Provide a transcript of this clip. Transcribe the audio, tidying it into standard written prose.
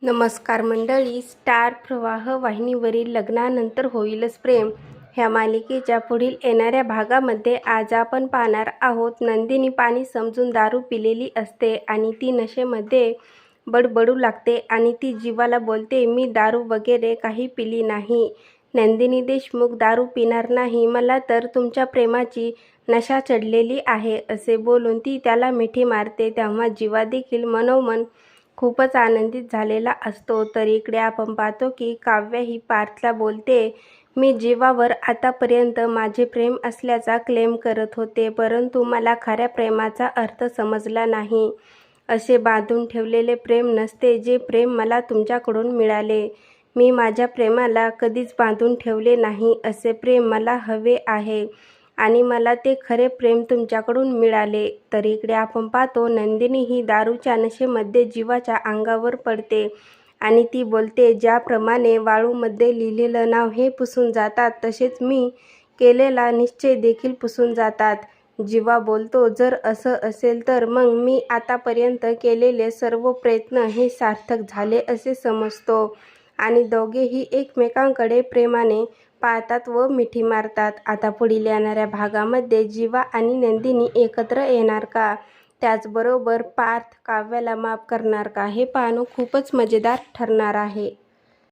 नमस्कार मंडळी. स्टार प्रवाह वाहिनीवरील लग्नानंतर होईलच प्रेम ह्या मालिकेच्या पुढील येणाऱ्या भागामध्ये आज आपण पाहणार आहोत. नंदिनी पाणी समजून दारू पिलेली असते आणि ती नशेमध्ये बडबडू लागते आणि ती जीवाला बोलते, मी दारू वगैरे काही पिली नाही. नंदिनी देशमुख दारू पिणार नाही, मला तर तुमच्या प्रेमाची नशा चढलेली आहे असे बोलून ती त्याला मिठी मारते. तेव्हा जीवा देखील मनोमन खूपच आनंदित झालेला असतो. तर इकडे आपण पाहतो की काव्या ही पार्थला बोलते, मी जीवावर आतापर्यंत माझे प्रेम असल्याचा क्लेम करत होते, परंतु मला खऱ्या प्रेमाचा अर्थ समजला नाही. असे बांधून ठेवलेले प्रेम नसते जे प्रेम मला तुमच्याकडून मिळाले. मी माझ्या प्रेमाला कधीच बांधून ठेवले नाही. असे प्रेम मला हवे आहे आणि मला ते खरे प्रेम तुमच्याकडून मिळाले. तर इकडे आपण पाहतो नंदिनी ही दारूच्या नशेमध्ये जीवाच्या अंगावर पडते आणि ती बोलते, ज्याप्रमाणे वाळूमध्ये लिहिलेलं नाव हे पुसून जातात तसेच मी केलेला निश्चय देखील पुसून जातात. जीवा बोलतो, जर असं असेल तर मग मी आतापर्यंत केलेले सर्व प्रयत्न हे सार्थक झाले असे समजतो. आणि दोघेही एकमेकांकडे प्रेमाने पाहतात व मिठी मारतात. आता पुढील येणाऱ्या भागामध्ये जीवा आणि नंदिनी एकत्र येणार का? त्याचबरोबर पार्थ काव्याला माफ करणार का? हे पाहणं खूपच मजेदार ठरणार आहे.